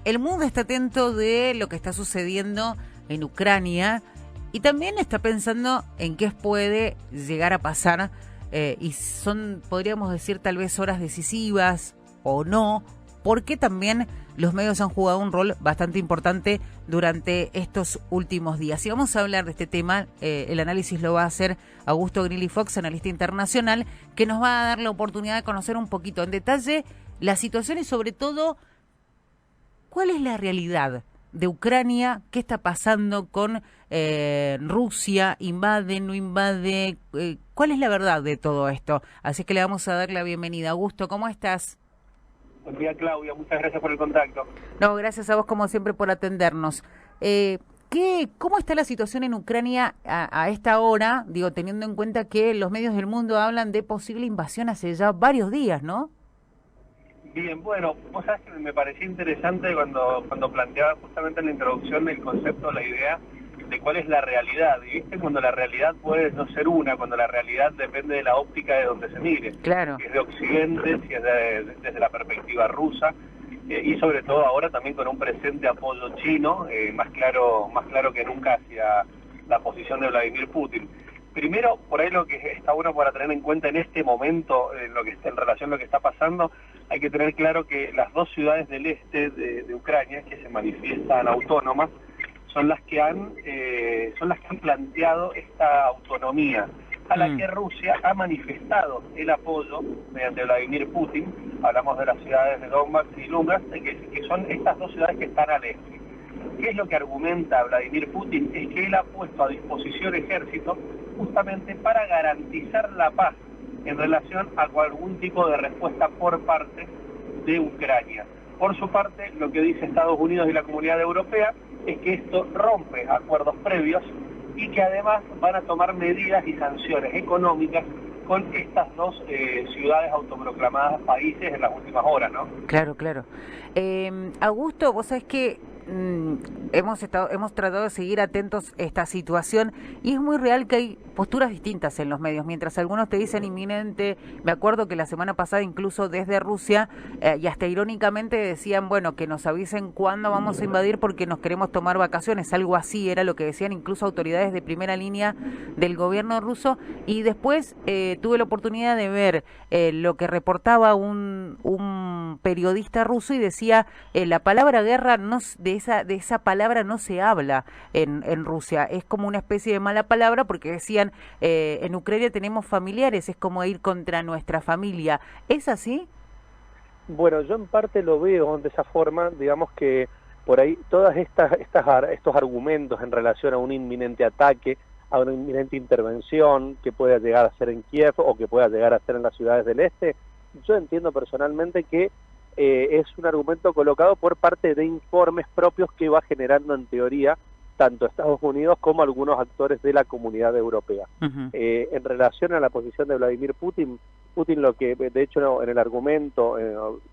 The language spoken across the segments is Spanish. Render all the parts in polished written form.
el mundo está atento de lo que está sucediendo en Ucrania y también está pensando en qué puede llegar a pasar y son, podríamos decir, tal vez horas decisivas o no, porque también los medios han jugado un rol bastante importante durante estos últimos días. Y vamos a hablar de este tema, el análisis lo va a hacer Augusto Grilli Fox, analista internacional, que nos va a dar la oportunidad de conocer un poquito en detalle la situación y sobre todo cuál es la realidad de Ucrania, qué está pasando con Rusia, invade, no invade, cuál es la verdad de todo esto. Así que le vamos a dar la bienvenida. Augusto, ¿cómo estás? Buen día, Claudia, muchas gracias por el contacto. No, gracias a vos como siempre por atendernos. ¿Cómo está la situación en Ucrania a esta hora? Digo, teniendo en cuenta que los medios del mundo hablan de posible invasión hace ya varios días, ¿no? Bien, bueno, vos sabés que me pareció interesante cuando planteaba justamente en la introducción el concepto, la idea de cuál es la realidad. Y viste, cuando la realidad puede no ser una, cuando la realidad depende de la óptica de donde se mire. Claro. Si es de Occidente, si es desde la perspectiva rusa, y sobre todo ahora también con un presente apoyo chino, más claro que nunca hacia la posición de Vladimir Putin. Primero, por ahí lo que está bueno para tener en cuenta en este momento, en relación a lo que está pasando, hay que tener claro que las dos ciudades del este de Ucrania, que se manifiestan autónomas, son las que han planteado esta autonomía, a la que Rusia ha manifestado el apoyo mediante Vladimir Putin. Hablamos de las ciudades de Donbass y Lugansk, que son estas dos ciudades que están al este. ¿Qué es lo que argumenta Vladimir Putin? Es que él ha puesto a disposición ejército justamente para garantizar la paz en relación a algún tipo de respuesta por parte de Ucrania. Por su parte, lo que dice Estados Unidos y la Comunidad Europea es que esto rompe acuerdos previos y que además van a tomar medidas y sanciones económicas con estas dos ciudades autoproclamadas países en las últimas horas, ¿no? Claro, claro. Augusto, vos sabés que hemos tratado de seguir atentos a esta situación y es muy real que hay posturas distintas en los medios. Mientras algunos te dicen inminente, me acuerdo que la semana pasada incluso desde Rusia y hasta irónicamente decían, bueno, que nos avisen cuándo vamos a invadir porque nos queremos tomar vacaciones, algo así era lo que decían incluso autoridades de primera línea del gobierno ruso. Y después tuve la oportunidad de ver lo que reportaba un periodista ruso y decía la palabra guerra de esa palabra no se habla en Rusia, es como una especie de mala palabra porque decían en Ucrania tenemos familiares, es como ir contra nuestra familia. ¿Es así? Bueno, yo en parte lo veo de esa forma, digamos que por ahí todas estos argumentos en relación a un inminente ataque, a una inminente intervención que pueda llegar a ser en Kiev o que pueda llegar a ser en las ciudades del este, yo entiendo personalmente que es un argumento colocado por parte de informes propios que va generando en teoría tanto Estados Unidos como algunos actores de la comunidad europea. En relación a la posición de Vladimir Putin lo que de hecho en el argumento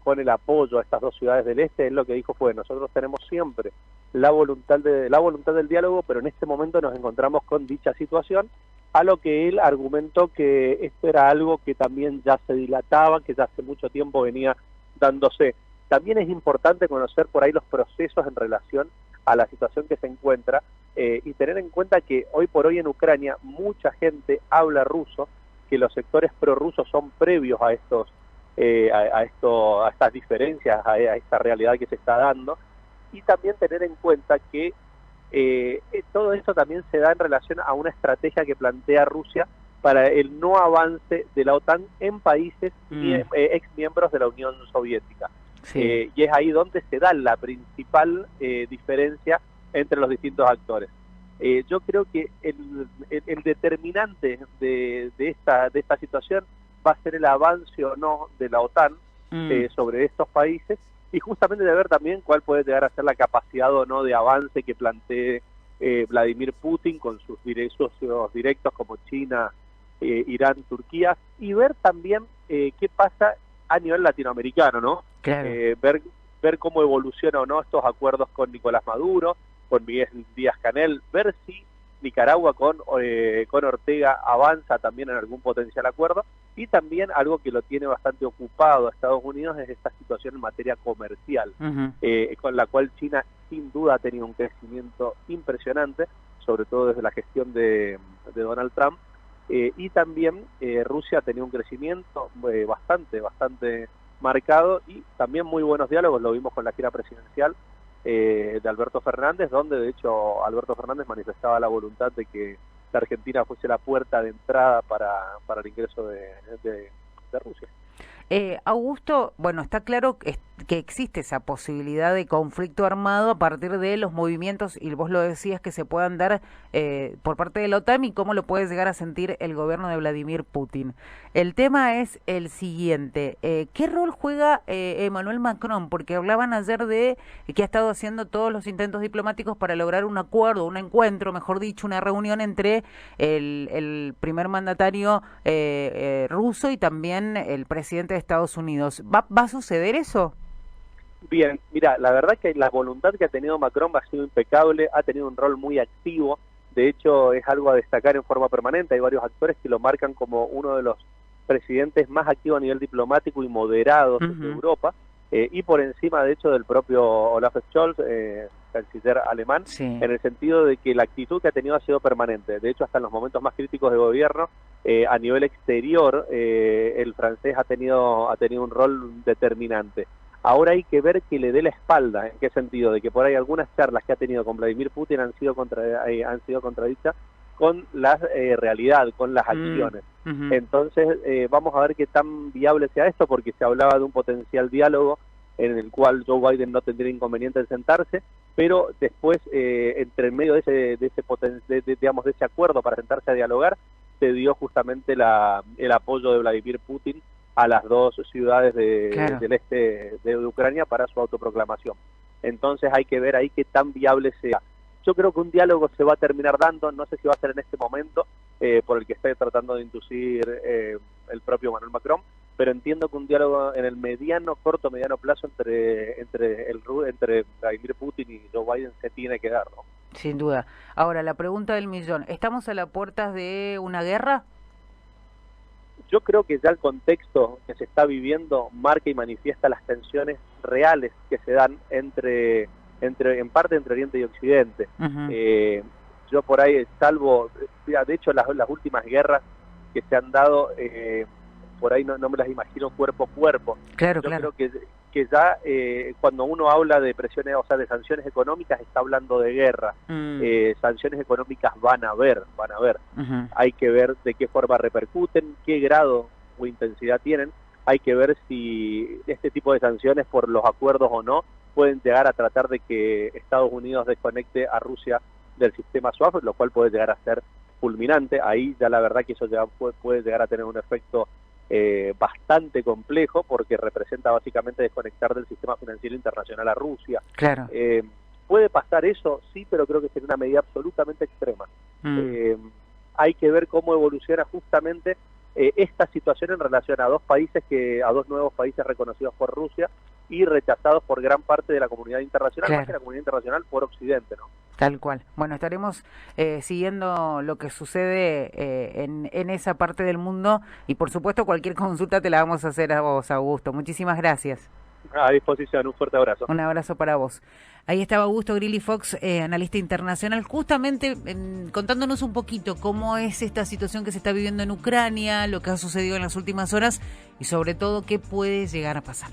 con el apoyo a estas dos ciudades del este, él lo que dijo fue: nosotros tenemos siempre la voluntad del diálogo, pero en este momento nos encontramos con dicha situación, a lo que él argumentó que esto era algo que también ya se dilataba, que ya hace mucho tiempo venía dándose. También es importante conocer por ahí los procesos en relación a la situación que se encuentra y tener en cuenta que hoy por hoy en Ucrania mucha gente habla ruso, que los sectores prorrusos son previos a estas diferencias, a esta realidad que se está dando, y también tener en cuenta que todo esto también se da en relación a una estrategia que plantea Rusia para el no avance de la OTAN en países ex miembros de la Unión Soviética. Sí. Y es ahí donde se da la principal diferencia entre los distintos actores. Yo creo que el determinante de esta situación va a ser el avance o no de la OTAN sobre estos países, y justamente de ver también cuál puede llegar a ser la capacidad o no de avance que plantee Vladimir Putin con sus socios directos como China, Irán, Turquía, y ver también qué pasa a nivel latinoamericano, ¿no? Claro. Ver cómo evoluciona o no estos acuerdos con Nicolás Maduro, con Miguel Díaz-Canel, ver si Nicaragua con Ortega avanza también en algún potencial acuerdo, Y también algo que lo tiene bastante ocupado a Estados Unidos es esta situación en materia comercial, con la cual China sin duda ha tenido un crecimiento impresionante, sobre todo desde la gestión de Donald Trump, y también Rusia ha tenido un crecimiento bastante marcado, y también muy buenos diálogos, lo vimos con la gira presidencial de Alberto Fernández, donde de hecho Alberto Fernández manifestaba la voluntad de que la Argentina fuese la puerta de entrada para el ingreso de Rusia. Augusto, bueno, está claro que existe esa posibilidad de conflicto armado a partir de los movimientos, y vos lo decías, que se puedan dar por parte de la OTAN, y cómo lo puede llegar a sentir el gobierno de Vladimir Putin. El tema es el siguiente: ¿qué rol juega Emmanuel Macron? Porque hablaban ayer de que ha estado haciendo todos los intentos diplomáticos para lograr un acuerdo, un encuentro, mejor dicho, una reunión entre el primer mandatario ruso y también el presidente de Estados Unidos. ¿Va a suceder eso? Bien, mira, la verdad que la voluntad que ha tenido Macron ha sido impecable, ha tenido un rol muy activo, de hecho es algo a destacar en forma permanente, hay varios actores que lo marcan como uno de los presidentes más activos a nivel diplomático y moderados de Europa, y por encima de hecho del propio Olaf Scholz, canciller alemán, en el sentido de que la actitud que ha tenido ha sido permanente, de hecho hasta en los momentos más críticos de gobierno, a nivel exterior, el francés ha tenido un rol determinante. Ahora hay que ver que le dé la espalda. ¿En qué sentido? De que por ahí algunas charlas que ha tenido con Vladimir Putin han sido contradichas con la realidad, con las acciones. Entonces vamos a ver qué tan viable sea esto, porque se hablaba de un potencial diálogo en el cual Joe Biden no tendría inconveniente en sentarse, pero después, entre el medio de ese acuerdo para sentarse a dialogar, se dio justamente el apoyo de Vladimir Putin a las dos ciudades del este de Ucrania para su autoproclamación. Entonces hay que ver ahí qué tan viable sea. Yo creo que un diálogo se va a terminar dando, no sé si va a ser en este momento, por el que está tratando de inducir el propio Emmanuel Macron, pero entiendo que un diálogo en el corto mediano plazo entre Vladimir Putin y Joe Biden se tiene que dar, ¿no? Sin duda. Ahora, la pregunta del millón: ¿estamos a las puertas de una guerra? Yo creo que ya el contexto que se está viviendo marca y manifiesta las tensiones reales que se dan en parte entre Oriente y Occidente. Yo por ahí, salvo, de hecho las últimas guerras que se han dado, por ahí no me las imagino cuerpo a cuerpo. Yo creo que ya cuando uno habla de presiones, o sea, de sanciones económicas, está hablando de guerra. Sanciones económicas van a haber. Hay que ver de qué forma repercuten, qué grado o intensidad tienen. Hay que ver si este tipo de sanciones, por los acuerdos o no, pueden llegar a tratar de que Estados Unidos desconecte a Rusia del sistema SWIFT, lo cual puede llegar a ser fulminante. Ahí ya la verdad que eso ya puede llegar a tener un efecto bastante complejo, porque representa básicamente desconectar del sistema financiero internacional a Rusia. ¿Puede pasar eso? Sí, pero creo que sería una medida absolutamente extrema. Hay que ver cómo evoluciona justamente esta situación en relación a dos nuevos países reconocidos por Rusia y rechazados por gran parte de la comunidad internacional, más que la comunidad internacional por Occidente, ¿no? Tal cual. Bueno, estaremos siguiendo lo que sucede en esa parte del mundo, y por supuesto cualquier consulta te la vamos a hacer a vos, Augusto. Muchísimas gracias. A disposición, un fuerte abrazo. Un abrazo para vos. Ahí estaba Augusto Grilli Fox, analista internacional, justamente contándonos un poquito cómo es esta situación que se está viviendo en Ucrania, lo que ha sucedido en las últimas horas y sobre todo qué puede llegar a pasar.